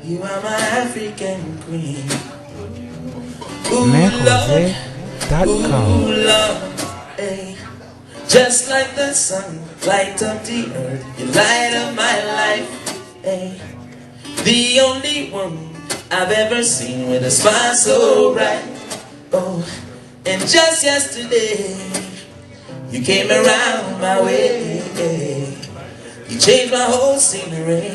You are my African queen. Ooh, Lord, ooh, Lord, hey. Just like the sun, light up the earth, you light up my life, hey. The only one I've ever seen with a smile so bright. Oh, and just yesterday, you came around my way, hey. You changed my whole scenery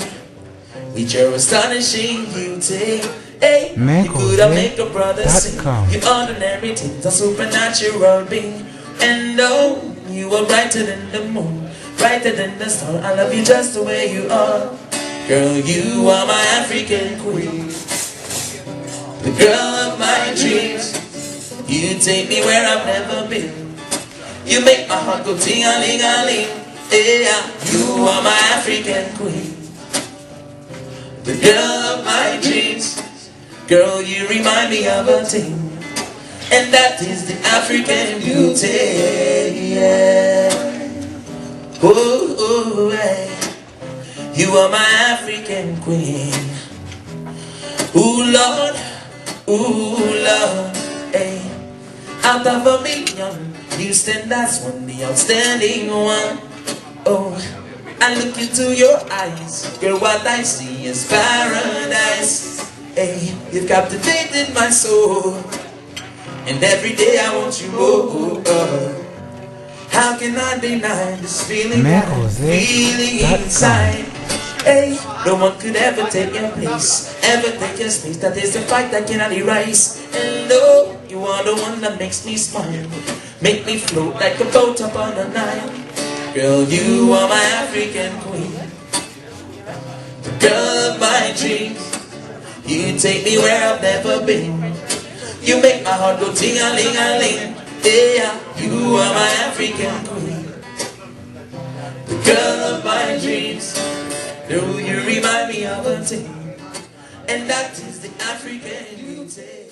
with your astonishing beauty. Hey, you could have made a brother sing. Your ordinary things are supernatural being. And oh, you are brighter than the moon, brighter than the sun. I love you just the way you are. Girl, you are my African queen, the girl of my dreams. You take me where I've never been. You make my heart go ting-a-ling-a-ling. Yeah, you are my African queen, the girl of my dreams. Girl, you remind me of a thing, and that is the African beauty. Yeah. Oh, oh, hey. You are my African queen. Ooh, Lord, hey. Out of a million, you stand as one, the outstanding one. Oh, I look into your eyes, girl, what I see is paradise. Hey, you've captivated my soul, and every day I want you more. How can I deny this feeling I'm feeling inside? Hey, no one could ever take your place, ever take your space. That is the fight that cannot erase. And no, you are the one that makes me smile, make me float like a boat up on the Nile. Girl, you are my African queen, the girl of my dreams. You take me where I've never been. You make my heart go ting-a-ling-a-ling. Yeah, you are my African queen, the girl of my dreams. Girl, you remind me of a thing, and that is the African beauty.